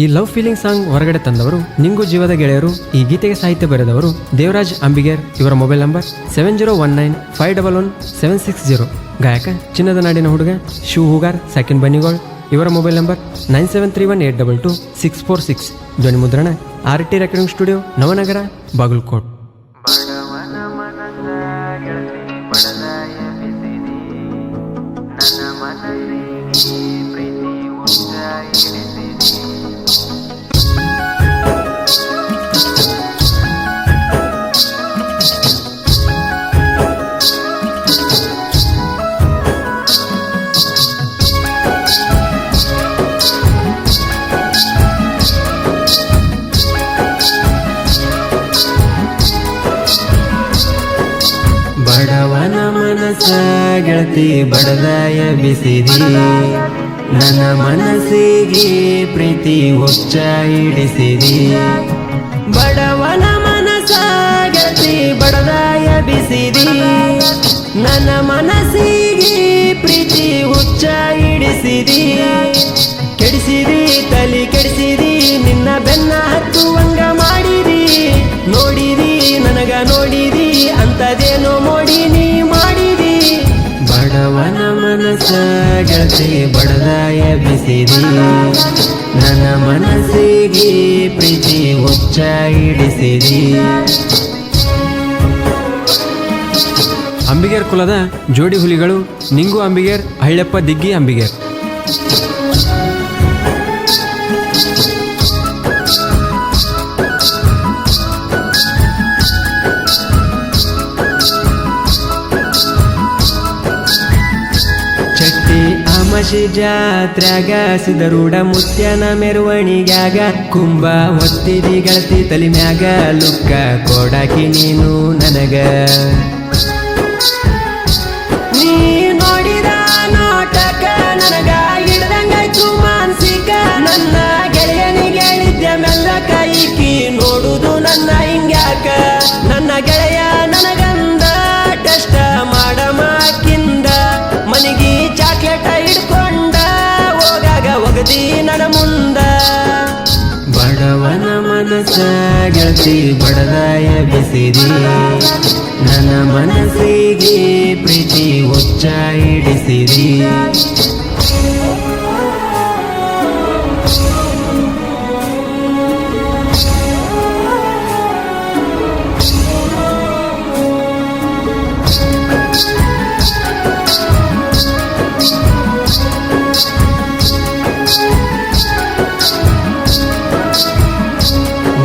ಈ love feeling song ಹೊರಗಡೆ ತಂದವರು ನಿಂಗು ಜೀವದ ಗೆಳೆಯರು. ಈ ಗೀತೆಗೆ ಸಾಹಿತ್ಯ ಬರೆದವರು ದೇವರಾಜ್ ಅಂಬಿಗೇರ್. ಇವರ ಮೊಬೈಲ್ ನಂಬರ್ 7019511760. ಗಾಯಕ ಚಿನ್ನದ ನಾಡಿನ ಹುಡುಗ ಶಿವ್ ಹೂಗಾರ್ ಸೆಕೆಂಡ್ ಬನ್ನಿಗೋಳ್. ಇವರ ಮೊಬೈಲ್ ನಂಬರ್ 9731822646. ಧ್ವನಿ ಮುದ್ರಣ RT recording studio, Navanagar, Bagalkot. ಬಡವನ ಮನಸ ಗೆಳತಿ ಬಡದಾಯ ಬಿಸಿದಿ, ನನ್ನ ಮನಸ್ಸಿಗೆ ಪ್ರೀತಿ ಹುಚ್ಚ ಹಿಡಿಸಿದಿ. ಬಡವನ ಮನಸ ಗೆಳತಿ ಬಡದಾಯ ಬಿಸಿದಿ, ನನ್ನ ಮನಸ್ಸಿಗೆ ಪ್ರೀತಿ ಹುಚ್ಚ ಹಿಡಿಸಿದಿ. ಕೆಡಿಸಿದಿ ತಲಿ ಕೆಡಿಸಿದಿ, ನಿನ್ನ ಬೆನ್ನ ಹತ್ತುವಂಗ ಮಾಡಿದಿ. ನೋಡಿದಿ ನನಗ ನೋಡಿದಿ, ಅಂತದೇನೋ ಮೋಡಿ ನೀ ಮಾಡಿದಿ. ಬಡವನ ಮನಸ ಗೆಳತಿ ಬಡದಾಯ ಬಿಸಿದಿ, ನನ್ನ ಮನಸ್ಸಿಗೆ ಪ್ರೀತಿ ಹುಚ್ಚ ಹಿಡಿಸಿದಿ. ಅಂಬಿಗೇರ್ ಕುಲದ ಜೋಡಿ ಹುಲಿಗಳು ನಿಂಗು ಅಂಬಿಗೇರ್, ಹಳ್ಳಪ್ಪ ದಿಗ್ಗಿ ಅಂಬಿಗೇರ್. ಅಮಶಿ ಜಾತ್ರ್ಯಾಗ ಸಿದರೂಢ ಮುತ್ಯನ ಮೆರವಣಿಗ್ಯಾಗ ಕುಂಭ ಹೊತ್ತಿದಿ ಗೆಳತಿ ತಲಿ ಮ್ಯಾಗ. ಲುಕ್ಕ ಕೊಡಾಕಿ ನೀನು ನನಗ, ನೀ ನೋಡಿದ ನೋಟಕ ನನಗ ಹಿಡ್ದಂಗಾಯ್ತು ಮಾನಸಿಕ. ನನ್ನ ಗೆಳೆಯನಿಗೆ ಹೇಳಿದ್ದೆ ಮೆಲ್ಲಕ, ಈಕಿ ನೋಡುದು ನನ್ನ ಹಿಂಗ್ಯಾಕ. ನನ್ನ ಗೆಳೆಯ ನನಗಂದ ಟೆಸ್ಟ್ ಮಾಡಮಾಕಿಂದ, ಮನಿಗಿ ಚಾಕ್ಲೇಟ ಹಿಡ್ಕೊಂಡ ಹೋಗಾಗ ಒಗದಿ ನನ್ನ ಮುಂದ. ಬಡವನ ಮನಸ ಗೆಳತಿ ಬಡದಾಯ ಬಿಸಿದಿ, ನನ್ನ ಮನಸ್ಸಿಗೆ ಪ್ರೀತಿ ಹುಚ್ಚ ಹಿಡಿಸಿದಿ.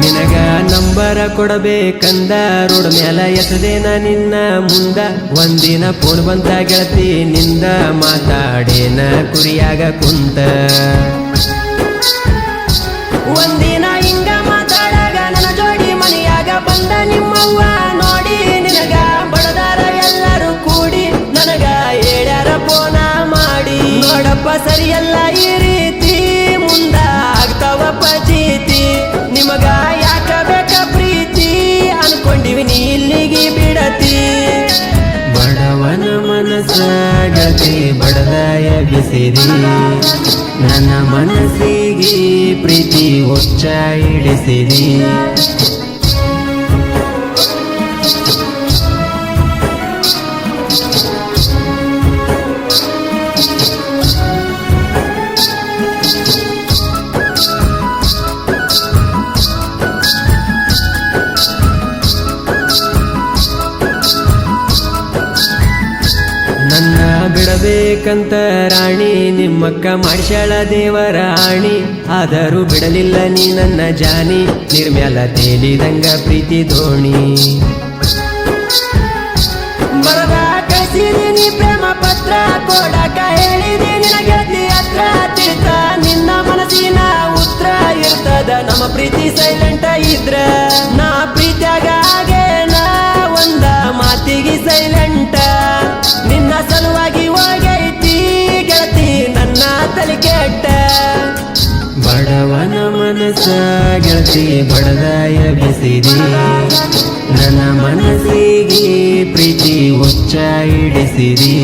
ನಿನಗ ನಂಬರ ಕೊಡಬೇಕಂದ ರೋಡ್ ಮ್ಯಾಲ ಎಸದೇನ ನಿನ್ನ ಮುಂದ. ಒಂದಿನ ಫೋನ್ ಬಂತ ಗೆಳತಿ ನಿಂದ, ಮಾತಾಡೇನ ಕುರಿಯಾಗ ಕುಂತ. ಒಂದಿನ ಹಿಂಗ ಮಾತಾಡಾಗ ನನ್ನ ಜೋಡಿ ಮನೆಯಾಗ ಬಂದ ನಿಮ್ಮವ್ವ ನೋಡಿ. ನಿನಗ ಬಡದಾರ ಎಲ್ಲರೂ ಕೂಡಿ ನನಗ ಹೇಳ್ಯಾರ ಫೋನ ಮಾಡಿ. ನೋಡಪ್ಪ ಸರಿಯಲ್ಲ ಈ ರೀತಿ, ಮುಂದ ಆಗ್ತಾವ ಪಚೀತಿ. ನಿಮಗ ಯಾಕ ಬೇಕ ಪ್ರೀತಿ, ಅನ್ಕೊಂಡಿವಿ ನೀ ಇಲ್ಲಿಗೆ ಬಿಡತಿ. ಬಡವನ ಮನಸ ಗೆಳತಿ ಬಡದಾಯ ಬಿಸಿದಿ, ನನ್ನ ಮನಸ್ಸಿಗೆ ಪ್ರೀತಿ ಹುಚ್ಚ ಹಿಡಿಸಿದಿ. ನನ್ನ ಬಿಡಬೇಕಂತ ರಾಣಿ ನಿಮ್ಮಕ್ಕ ಮಾಡ್ಸ್ಯಾಳ ದೇವರ ಆಣಿ. ಆದರೂ ಬಿಡಲಿಲ್ಲ ನೀ ನನ್ನ ಜಾನಿ, ನಿರ್ಮ್ಯಾಲ ತೇಲಿದಂಗ ಪ್ರೀತಿ ದೋಣಿ. ಬರದ ಕಳಿಸಿದೀನಿ ಪ್ರೇಮ ಪತ್ರ, ಕೊಡಕ ಹೇಳಿದಿ ನಿನ ಗೆಳತಿ ಹತ್ರ. ತಿಳ್ತ ನಿನ್ನ ಮನಸ್ಸಿನ ಉತ್ತರ ಇರ್ತದ ನಮ್ಮ ಪ್ರೀತಿ ಸೈಲೆಂಟ ಇದ್ರ. ನಾ ಪ್ರೀತ್ಯಾಗ ಆಗೇನ ಒಂದ ಮಾತಿಗೆ ಸೈಲೆಂಟ. ನಿನ್ನ ಸಲುವಾಗಿ ಹೋಗೈತಿ ಗೆಳತಿ ನನ್ನ ತಲೆ ಕೆಟ್ಟ. ಬಡವನ ಮನಸ ಗೆಳತಿ ಬಡದಾಯ ಬಿಸಿದಿ, ನನ್ನ ಮನಸ್ಸಿಗೆ ಪ್ರೀತಿ ಹುಚ್ಚ ಹಿಡಿಸಿದಿ.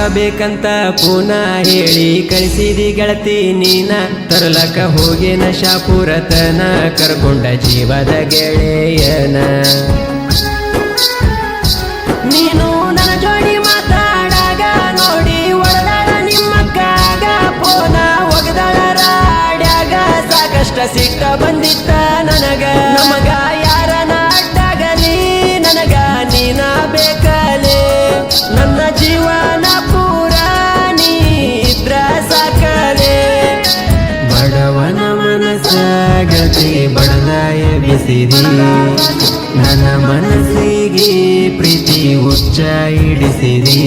ಬೇಕಂತ ಪೂನ ಹೇಳಿ ಕಳಿಸಿದಿ ಗೆಳತಿ ನೀನ ತರಲಕ ಹೋಗಿನ ಶಾಪುರತನ ಕರ್ಕೊಂಡ ಜೀವದ ಗೆಳೆಯನ ನೀನು ನನ್ನ ಜೋಡಿ ಮಾತಾಡಾಗ ನೋಡಿ ಒಳದಾಳ ನಿಮ್ಮಕ್ಕಾಗ ಪೋನ ಒಗದಾಳ ರಾಡ್ಯಾಗ ಸಾಕಷ್ಟ ಸಿಟ್ಟ ಬಂದಿತ್ತ ನನಗ ನಮಗ ಯಾರನ ಅಡ್ಡಾಗಲಿ ನನಗ ನೀನ ಬೇಕಲೇ ನನ್ನ ಜೀವನ ಪೂರ ನೀ ಇದ್ರ ಸಾಕಲೇ ಬಡವನ ಮನಸ್ಸ ಗತಿ ಬಡದಾಯ ಬಿಸಿದಿ ನನ್ನ ಮನಸ್ಸಿಗೆ ಪ್ರೀತಿ ಉಚ್ಚ ಹಿಡಿಸಿದಿ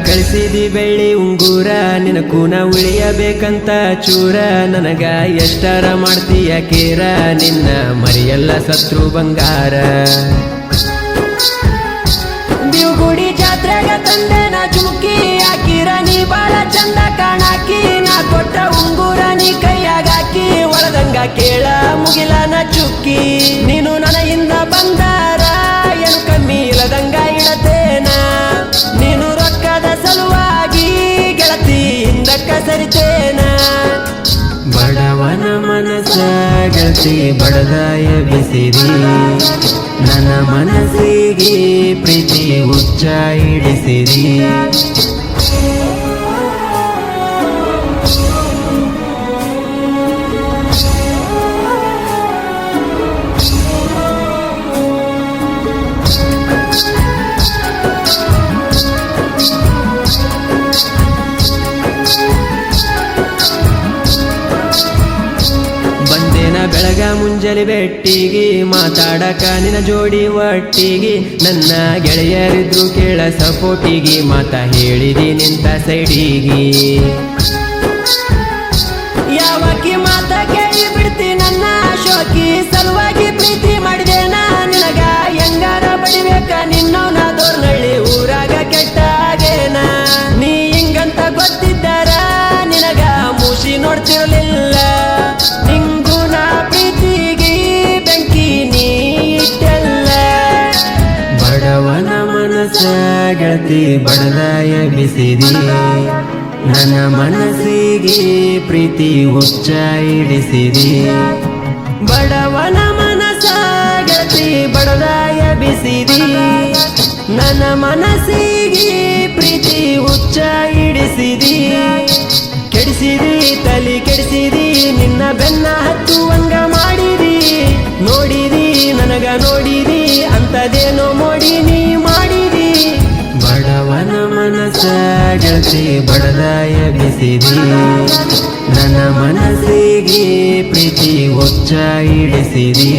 ಕಳಿಸಿದಿ ಬೆಳ್ಳಿ ಉಂಗೂರ ನಿನ ಕೂನ ಉಳಿಯಬೇಕಂತ ಚೂರ ನನಗ ಎಷ್ಟರ ಮಾಡ್ತೀಯ ಕೇರ ನಿನ್ನ ಮರಿಯಲ್ಲ ಸತ್ರು ಬಂಗಾರ ಬಿವುಗುಡಿ ಜಾತ್ರೆಗ ತಂದೆ ನಾ ಚುಮುಕಿ ಹಾಕಿರ ನೀ ಬಾಳ ಚಂದ ಕಾಣಾಕಿ ನಾ ಕೊಟ್ಟ ಉಂಗೂರ ನೀ ಕೈಯಾಗಾಕಿ ಒಳದಂಗ ಕೇಳ ಮುಗಿಲನ ಚುಕ್ಕಿ ನೀನು ನನಗಿಂದ ಬಂದಾರ ಏನು ಕಮ್ಮಿ ಇಲ್ಲದಂಗ ಇಡತೇನ ನೀನು ರೊಕ್ಕದ ಸಲುವಾಗಿ ಗೆಳತಿ ಹಿಂದಕ್ಕ ಸರಿತೇನ ಬಡವನ ಮನಸ್ಸ ಗೆಳತಿ ಬಡದಾಯ ಬಿಸಿರಿ ನನ್ನ ಮನಸ್ಸಿಗೆ ಪ್ರೀತಿ ಉಚ್ಚ ಹಿಡಿಸಿರಿ ಬೆಳಗ ಮುಂಜಲಿ ಬೆಟ್ಟಿಗೆ ಮಾತಾಡಕ ನಿನ್ನ ಜೋಡಿ ಒಟ್ಟಿಗೆ ನನ್ನ ಗೆಳೆಯರಿದ್ರು ಕೇಳ ಸಪೋಟಿಗೆ ಮಾತ ಹೇಳಿದಿ ನಿಂತ ಸೈಡಿಗೆ ಯಾವಕಿ ಮಾತ ಕೇಳಿ ಬಿಡ್ತಿ ನನ್ನ ಶೋಕಿ ಸಲುವಾಗಿ ಪ್ರೀತಿ ಮಾಡಿದೇನ ನಿನಗ ಹೆಂಗಾರ ಬಡಿಬೇಕ ನಿನ್ನವನ ದೋರ್ನಳ್ಳಿ ಊರಾಗ ಕೆಟ್ಟಾಗೇನ ನೀ ಹಿಂಗಂತ ಗೊತ್ತಿದ್ದಾರ ನಿನಗ ಮೂಸಿ ನೋಡ್ತಿರಲಿಲ್ಲ ಬಡವನ ಮನಸ್ಸ ಗೆಳತಿ ಬಡದಾಯ ಬಿಸಿರಿ ನನ್ನ ಮನಸ್ಸಿಗೆ ಪ್ರೀತಿ ಉಚ್ಚ ಹಿಡಿಸಿರಿ ಬಡವನ ಮನಸ್ಸ ಗೆಳತಿ ಬಡದಾಯ ಬಿಸಿರಿ ನನ್ನ ಮನಸ್ಸಿಗೆ ಪ್ರೀತಿ ಉಚ್ಚ ಹಿಡಿಸಿರಿ ಕೆಡಿಸಿರಿ ತಲಿ ಕೆಡಿಸಿರಿ ನಿನ್ನ ಬೆನ್ನ ಹತ್ತುವಂಗ ಮಾಡಿರಿ ನೋಡಿರಿ ನನಗ ನೋಡಿರಿ ಅಂತದೇನೋ ಮೋಡಿ ನೀ ಮಾಡಿರಿ ಬಡವನ ಮನಸ್ಸ ಗೆಳತಿ ಬಡದಾಯ ಬಿಸಿರಿ ನನ್ನ ಮನಸ್ಸಿಗೆ ಪ್ರೀತಿ ಉಚ್ಚ ಹಿಡಿಸಿರಿ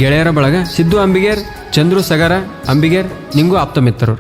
ಗೆಳೆಯರ ಬಳಗ ಸಿದ್ದು ಅಂಬಿಗೇರ್, ಚಂದ್ರು ಸಗರ ಅಂಬಿಗೇರ್, ನಿಂಗೂ ಆಪ್ತ ಮಿತ್ರರು.